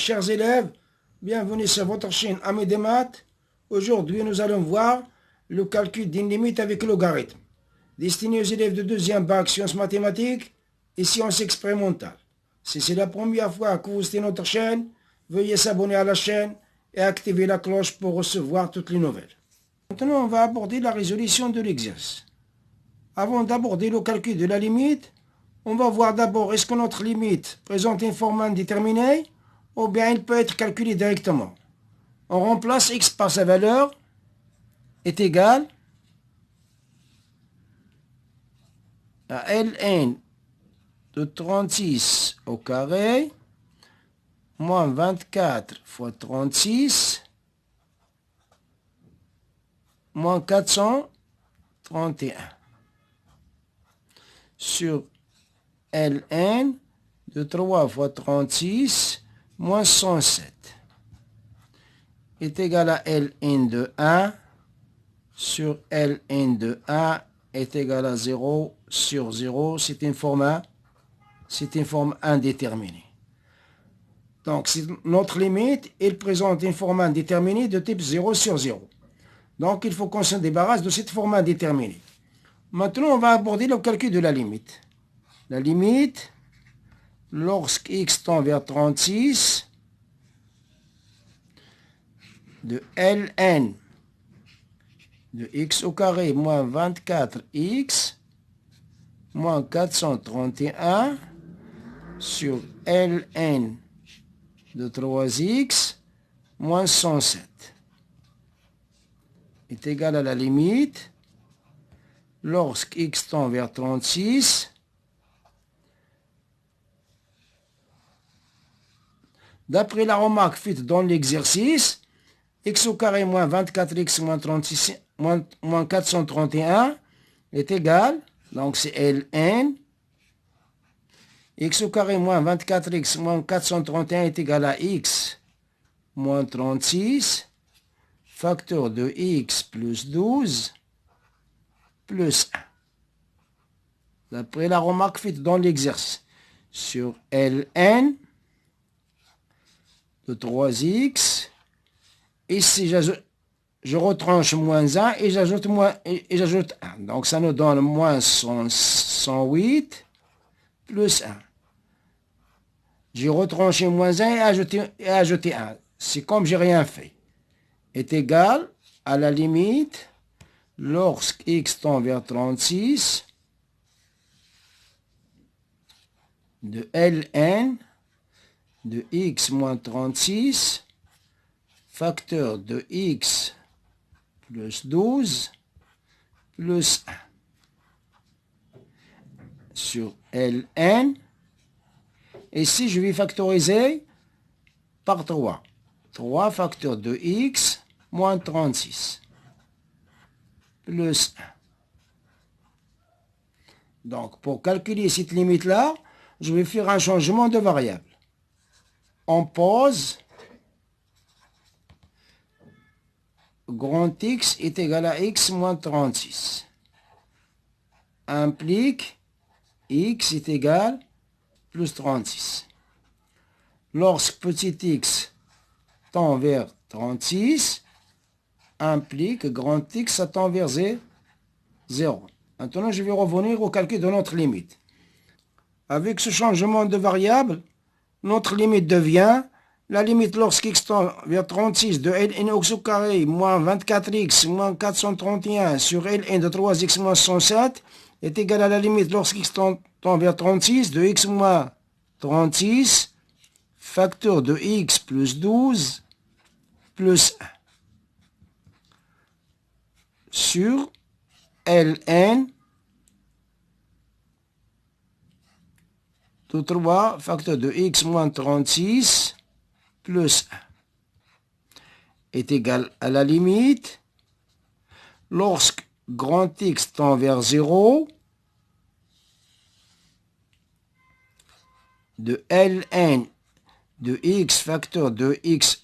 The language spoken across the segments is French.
chers élèves, bienvenue sur votre chaîne Amis des maths. Aujourd'hui, nous allons voir le calcul d'une limite avec logarithme, destiné aux élèves de deuxième bac sciences mathématiques et sciences expérimentales. Si c'est la première fois que vous visitez notre chaîne, veuillez s'abonner à la chaîne et activer la cloche pour recevoir toutes les nouvelles. Maintenant, on va aborder la résolution de l'exercice. Avant d'aborder le calcul de la limite, on va voir d'abord est-ce que notre limite présente une forme indéterminée ou bien elle peut être calculée directement. On remplace x par sa valeur est égal à ln de 36 au carré moins 24 fois 36 moins 431 sur ln de 3 fois 36 moins 107 est égal à ln de 1 sur ln de 1 est égal à 0 sur 0. C'est une forme indéterminée. Donc, notre limite, elle présente une forme indéterminée de type 0 sur 0. Donc, il faut qu'on se débarrasse de cette forme indéterminée. Maintenant, on va aborder le calcul de la limite. La limite, lorsque x tend vers 36, de ln de x au carré moins 24x moins 431 sur ln de 3x moins 107 est égal à la limite lorsque x tend vers 36 d'après la remarque faite dans l'exercice, x au carré moins 24x moins 36 moins 431 est égal, donc c'est ln, x au carré moins 24x moins 431 est égal à x moins 36, facteur de x plus 12 plus 1. D'après la remarque faite dans l'exercice, sur ln de 3x, ici je retranche moins 1 et j'ajoute 1. Donc ça nous donne moins 108 plus 1. J'ai retranché moins 1 et ajouté 1. C'est comme j'ai rien fait. Est égal à la limite lorsque x tend vers 36 de ln de x moins 36 facteur de x plus 12 plus 1 sur ln. Et si je vais factoriser par 3, 3 facteur de x moins 36 plus 1. Donc, pour calculer cette limite-là, je vais faire un changement de variable. On pose grand X est égal à X moins 36. Implique X est égal plus 36. Lorsque petit x tend vers 36, implique grand X ça tend vers 0. Maintenant, je vais revenir au calcul de notre limite. Avec ce changement de variable, notre limite devient la limite lorsque x tend vers 36 de ln x au carré moins 24x moins 431 sur ln de 3x moins 107 est égal à la limite lorsque x tend vers 36 de x moins 36 facteur de x plus 12 plus 1 sur ln de 3 facteur de x moins 36 plus 1 est égal à la limite lorsque grand X tend vers 0 de ln de x facteur de x,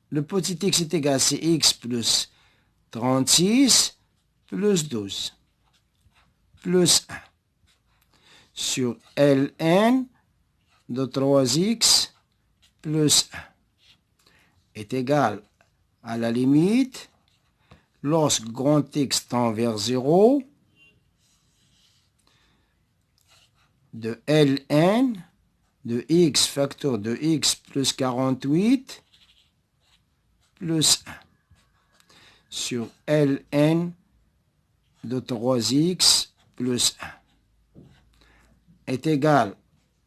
le petit x est égal à x plus 36 plus 12 plus 1 sur ln de 3x plus 1. est égal à la limite lorsque grand X tend vers 0 de ln de x facteur de x plus 48 plus 1 sur ln de 3x plus 1 est égal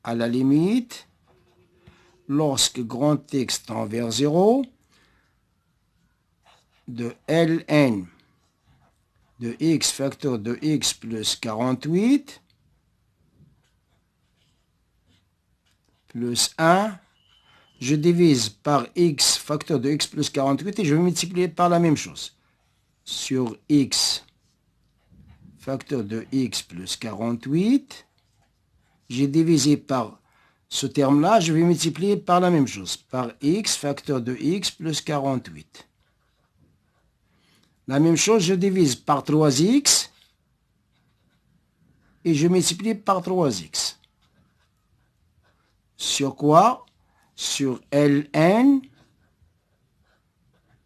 à la limite lorsque grand X tend vers 0 de ln de x facteur de x plus 48 plus 1, je divise par x facteur de x plus 48 et je vais multiplier par la même chose. Sur x facteur de x plus 48, j'ai divisé par ce terme-là, je vais multiplier par la même chose, par x facteur de x plus 48. La même chose, je divise par 3x et je multiplie par 3x. Sur quoi? Sur ln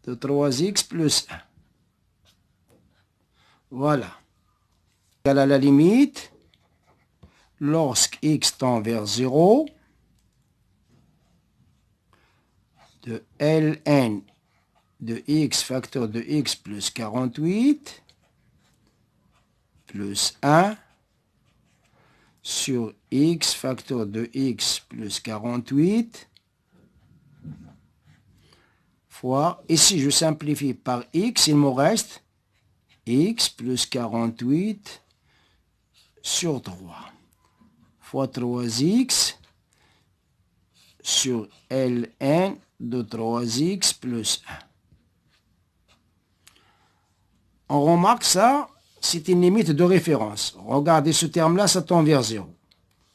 de 3x plus 1. Voilà. Égal à la limite, lorsque x tend vers 0, de ln de x facteur de x plus 48 plus 1 sur x facteur de x plus 48 fois, ici je simplifie par x, il me reste x plus 48 sur 3 fois 3x sur ln de 3x plus 1. On remarque ça, c'est une limite de référence. Regardez ce terme-là, ça tend vers 0.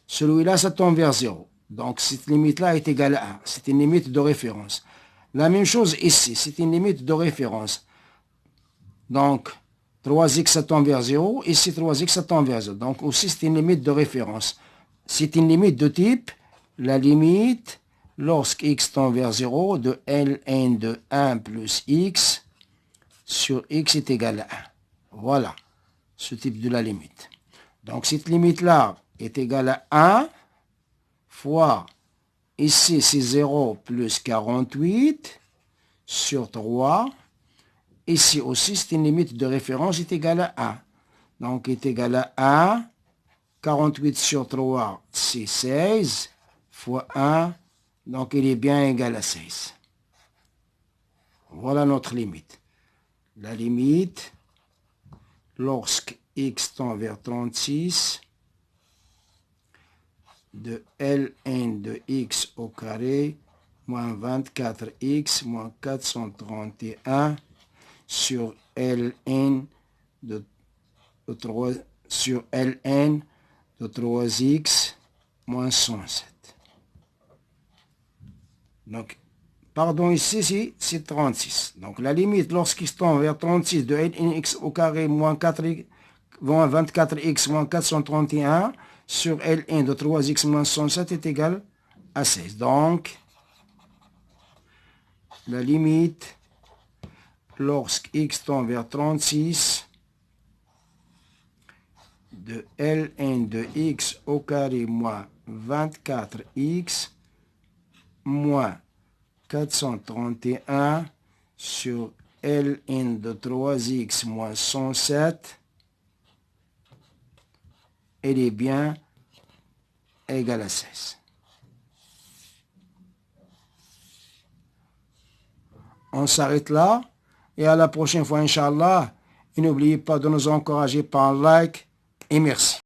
Celui-là, ça tend vers 0. Donc, cette limite-là est égale à 1. C'est une limite de référence. La même chose ici, c'est une limite de référence. Donc, 3x, ça tend vers 0. Ici, 3x, ça tend vers 0. Donc, aussi, c'est une limite de référence. C'est une limite de type, la limite, lorsque x tend vers 0, de ln de 1 plus x sur x est égal à 1. Voilà ce type de la limite. Donc, cette limite-là est égale à 1 fois, ici, c'est 0 plus 48 sur 3. Ici aussi, c'est une limite de référence, est égale à 1. Donc, est égale à 1. 48 sur 3, c'est 16 fois 1. Donc, il est bien égal à 16. Voilà notre limite. La limite, lorsque x tend vers 36, de ln de x au carré moins 24x moins 431 sur ln de 3 sur ln de 3x moins 107. Donc, pardon, ici, c'est 36. Donc, la limite, lorsqu'il tend vers 36 de lnx au carré moins 24x moins 431 sur ln de 3x moins 107 est égal à 16. Donc, la limite, lorsque x tend vers 36, de ln de x au carré moins 24x moins 431 sur ln de 3x moins 107, elle est bien égale à 16. On s'arrête là et à la prochaine fois, Inch'Allah. Et n'oubliez pas de nous encourager par un like et merci.